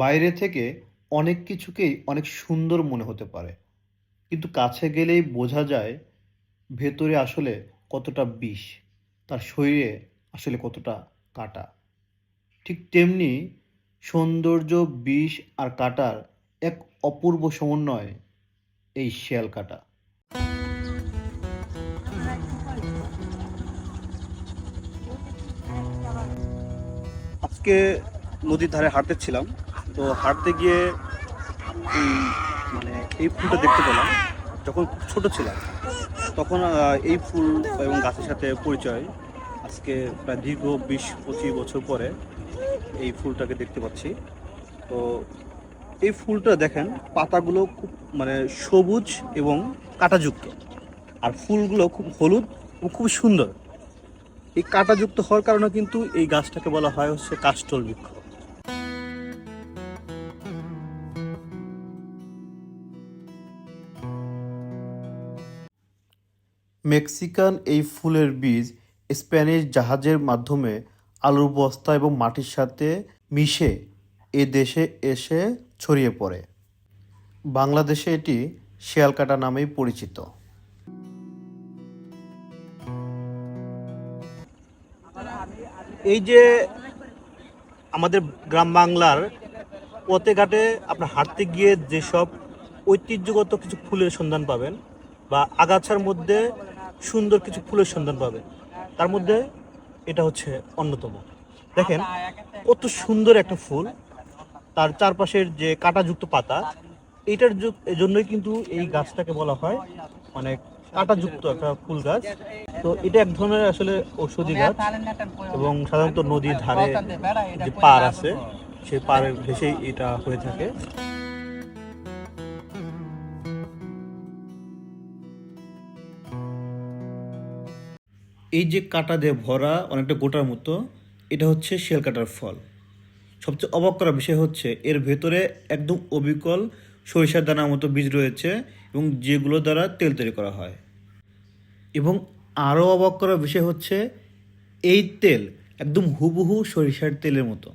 বাইরে থেকে অনেক কিছুকেই অনেক সুন্দর মনে হতে পারে, কিন্তু কাছে গেলেই বোঝা যায় ভেতরে আসলে কতটা বিষ, তার শরীরে আসলে কতটা কাঁটা। ঠিক তেমনি সৌন্দর্য, বিষ আর কাঁটার এক অপূর্ব সমন্বয় এই শিয়ালকাটা। আজকে নদীর ধারে হাঁটতেছিলাম। তো হাঁটতে গিয়ে এই মানে এই ফুলটা দেখতে পেলাম। যখন খুব ছোট ছিলাম তখন এই ফুল এবং গাছের সাথে পরিচয়। আজকে প্রায় দীর্ঘ 20-25 বছর পরে এই ফুলটাকে দেখতে পাচ্ছি। তো এই ফুলটা দেখেন, পাতাগুলো খুব সবুজ এবং কাঁটাযুক্ত, আর ফুলগুলো খুব হলুদ ও খুব সুন্দর। এই কাঁটাযুক্ত হওয়ার কারণে কিন্তু এই গাছটাকে বলা হয় হচ্ছে কাষ্ঠল বৃক্ষ। মেক্সিকান এই ফুলের বীজ স্প্যানিশ জাহাজের মাধ্যমে আলুর বস্তা এবং মাটির সাথে মিশে এ দেশে এসে ছড়িয়ে পড়ে। বাংলাদেশে এটি শিয়ালকাটা নামেই পরিচিত। এই যে আমাদের গ্রাম বাংলার পথে ঘাটে আপনার হাঁটতে গিয়ে যেসব ঐতিহ্যগত কিছু ফুলের সন্ধান পাবেন বা আগাছার মধ্যে সুন্দর কিছু ফুলের সন্ধান পাবেন, তার মধ্যে এটা হচ্ছে অন্যতম। দেখেন কত সুন্দর একটা ফুল, তার চারপাশের যে কাঁটাযুক্ত পাতা, এইটার জন্যই কিন্তু এই গাছটাকে বলা হয় মানে কাঁটাযুক্ত একটা ফুল গাছ। তো এটা এক ধরনের আসলে ঔষধি গাছ, এবং সাধারণত নদীর ধারে যে পাড় আছে সেই পাড়ের ঘেঁষেই এটা হয়ে থাকে। এই যে কাঁটা দিয়ে ভরা অনেকটা গোটার মতো, এটা হচ্ছে শিয়ালকাটার ফল। সবচেয়ে অবাক করা বিষয় হচ্ছে এর ভেতরে একদম অবিকল সরিষার দানার মতো বীজ রয়েছে, এবং যেগুলো দ্বারা তেল তৈরি করা হয়। এবং আরও অবাক করার বিষয় হচ্ছে এই তেল একদম হুবহু সরিষার তেলের মতো।